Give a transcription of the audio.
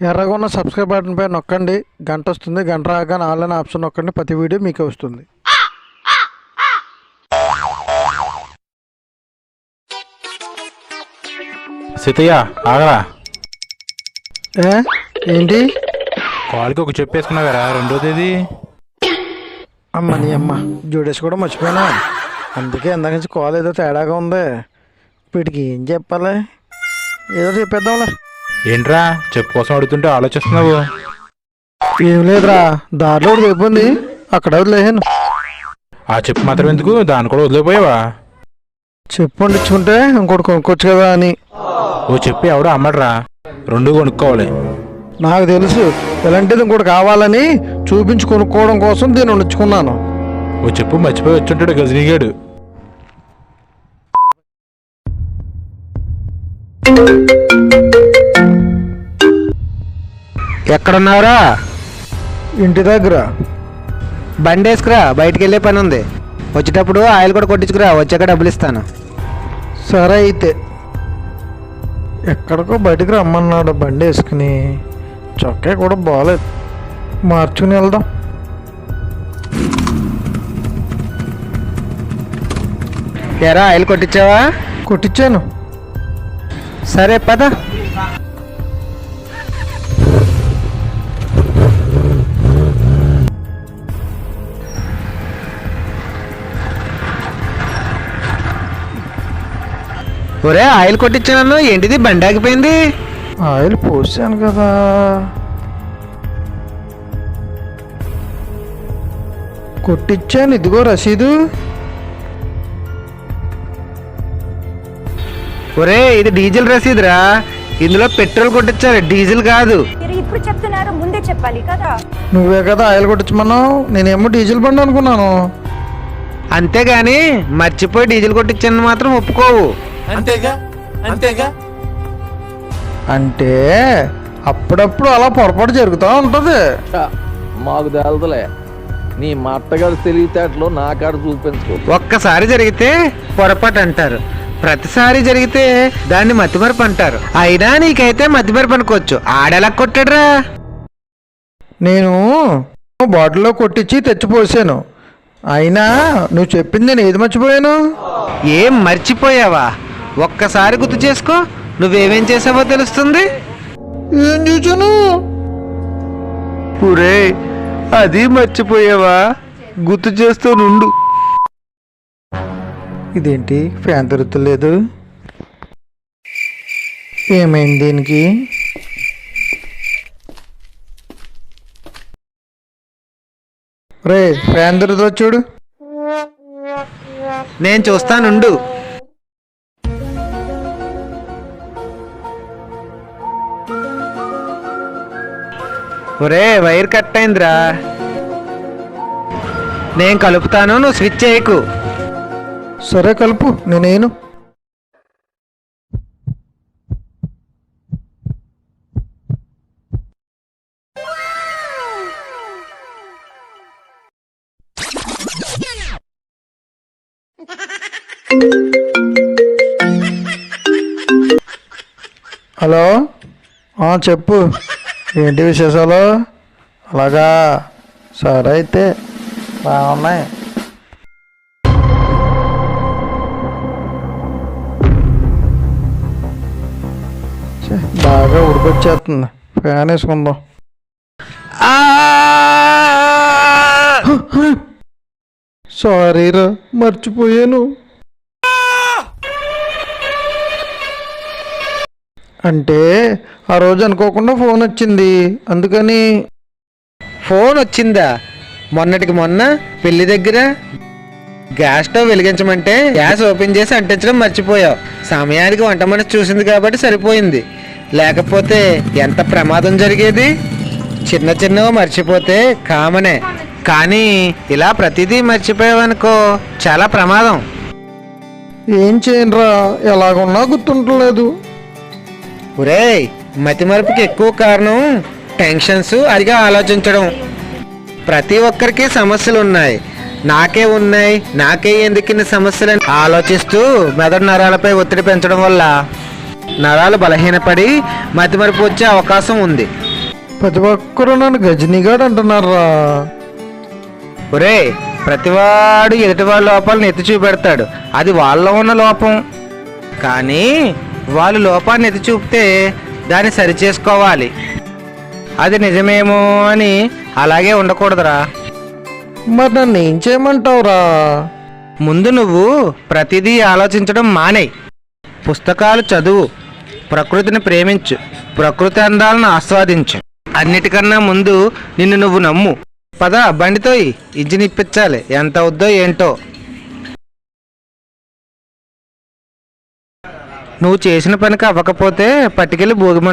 ఎర్రగా ఉన్న subscribe button పై నొక్కండి. గంట వస్తుంది. గంట రాగానే ఆన్లైన్ ఆప్షన్ నొక్కండి. ప్రతి వీడియో మీకే వస్తుంది. సీతయ్య ఆగరా. ఏంటి? కాలుకి ఒక చెప్పేసుకున్నావారా? రెండోది అమ్మ నీ అమ్మ జోడేసి కూడా మర్చిపోయినా. అందుకే ఇందాక నుంచి కాల్ ఏదో తేడాగా ఉంది. వీటికి ఏం చెప్పాలి? ఏదో చెప్పేద్దాంలే. ఏంట్రా చెప్పు కోసం అడుగుతుంటే ఆలోచిస్తున్నావు? ఏం లేదురా, దారిలో ఒకటి అయిపోయింది, అక్కడ వదిలేసాను. ఆ చెప్పు మాత్రం ఎందుకు, దాన్ని కూడా వదిలిపోయావా? చెప్పు వండించుకుంటే ఇంకోటి కొనుక్కోవచ్చు కదా అని. ఓ చెప్పి ఎవడో అమ్మడరా, రెండు కొనుక్కోవాలి. నాకు తెలుసు, ఇలాంటిది ఇంకోటి కావాలని చూపించి కొనుక్కోవడం కోసం దీన్ని వండించుకున్నాను. ఓ చెప్పు మర్చిపోయి వచ్చుంటాడు గజనీగాడు. ఎక్కడున్నావురా? ఇంటి దగ్గర. బండి వేసుకురా, బయటికి వెళ్ళే పని ఉంది. వచ్చేటప్పుడు ఆయిల్ కూడా కొట్టించుకురా, వచ్చాక డబ్బులు ఇస్తాను. సరే అయితే. ఎక్కడికో బయటికి రమ్మన్నాడు బండి వేసుకుని. చొక్కా కూడా బాగాలేదు, మార్చుకుని వెళ్దాం. ఎరా ఆయిల్ కొట్టించావా? కొట్టించాను. సరే పద. ఒరే ఆయిల్ కొట్టించాను, ఏంటిది బండి ఆగిపోయింది? ఆయిల్ పోసాను కదా. కొట్టించాను, ఇదిగో రసీదు. ఒరే ఇది డీజిల్ రసీదురా, ఇందులో పెట్రోల్ కొట్టించాలి, డీజిల్ కాదు. మీరు ఇప్పుడు చెప్తున్నారు, ముందే చెప్పాలి కదా. నువ్వే కదా ఆయిల్ కొట్టించమన్నావు, నేనేమో డీజిల్ బండి అనుకున్నాను. అంతేగాని మర్చిపోయి డీజిల్ కొట్టించాను మాత్రం ఒప్పుకోవు. అంటే అప్పుడప్పుడు అలా పొరపాటు జరుగుతూ ఉంటుంది. మాకు తెలుదులే, నీ మట్టగారు తెలివితేటలో నా కాడ చూపించుకో. ఒక్కసారి జరిగితే పొరపాటు అంటారు, ప్రతిసారి జరిగితే దాన్ని మతిమరపు అంటారు. అయినా నీకైతే మతిమరపు అనుకోవచ్చు, ఆడెలా కొట్టాడురా? నేను బాటిల్లో కొట్టించి తెచ్చిపోసాను. అయినా నువ్వు చెప్పింది నేను ఏది మర్చిపోయాను? ఏం మర్చిపోయావా? ఒక్కసారి గుర్తు చేసుకో, నువ్వేమేం చేసావో తెలుస్తుంది. ఏం చూసాను? పురే అది మర్చిపోయావా? గుర్తు చేస్తూ నుండు. ఇదేంటి ఫ్యాన్ తిరుగుతలేదు? ఏమైంది దీనికి? రే ఫ్యాన్ తిరుగుతా చూడు. నేను చూస్తానుండు. ఒరే వైర్ కట్ అయిందిరా, నేను కలుపుతాను, నువ్వు స్విచ్ చేయకు. సరే కలుపు, నేనేను. హలో, చెప్పు, ఏంటి విశేషాలు? అలాగా, సరే అయితే, బాగున్నాయి. బాగా ఉడికొచ్చేస్తుంది, ఫ్యాన్ వేసుకుందాం. సారీరా, మర్చిపోయాను. అంటే ఆ రోజు అనుకోకుండా ఫోన్ వచ్చింది, అందుకని. ఫోన్ వచ్చిందా? మొన్నటికి మొన్న పెళ్లి దగ్గర గ్యాస్ స్టవ్ వెలిగించమంటే గ్యాస్ ఓపెన్ చేసి అంటించడం మర్చిపోయావు. సమయానికి వంట మనిషి చూసింది కాబట్టి సరిపోయింది, లేకపోతే ఎంత ప్రమాదం జరిగేది. చిన్న చిన్నవి మర్చిపోతే కామనే, కానీ ఇలా ప్రతిదీ మర్చిపోయావనుకో చాలా ప్రమాదం. ఏం చేయనురా, ఎలాగున్నా గుర్తుంటలేదు. ఒరేయ్ మతిమరుపుకి ఎక్కువ కారణం టెన్షన్స్, అదిగా ఆలోచించడం. ప్రతి ఒక్కరికి సమస్యలు ఉన్నాయి, నాకే ఉన్నాయి, నాకే ఎందుకు ఇన్ని సమస్యలని ఆలోచిస్తూ మెదడు నరాలపై ఒత్తిడి పెంచడం వల్ల నరాలు బలహీనపడి మతిమరుపు వచ్చే అవకాశం ఉంది. ప్రతి ఒక్కరూ నన్ను గజనీగాడు అంటున్నారా. ఒరే, ప్రతివాడు ఎదుటివాళ్ళ లోపాలను ఎత్తి చూపెడతాడు, అది వాళ్ళలో ఉన్న లోపం. కానీ వాళ్ళు లోపాన్ని ఎత్తి చూపితే దాన్ని సరిచేసుకోవాలి. అది నిజమేమో అని అలాగే ఉండకూడదురా. మరి నన్ను ఏం చేయమంటావురా? ముందు నువ్వు ప్రతిదీ ఆలోచించడం మానేయ్. పుస్తకాలు చదువు, ప్రకృతిని ప్రేమించు, ప్రకృతి అందాలను ఆస్వాదించు. అన్నిటికన్నా ముందు నిన్ను నువ్వు నమ్ము. పద, బండితోయి ఇంజిన్ ఇప్పించాలి, ఎంత అవుద్దో ఏంటో. నువ్వు చేసిన పనికి అవ్వకపోతే పట్టుకెళ్ళి భోగిమంట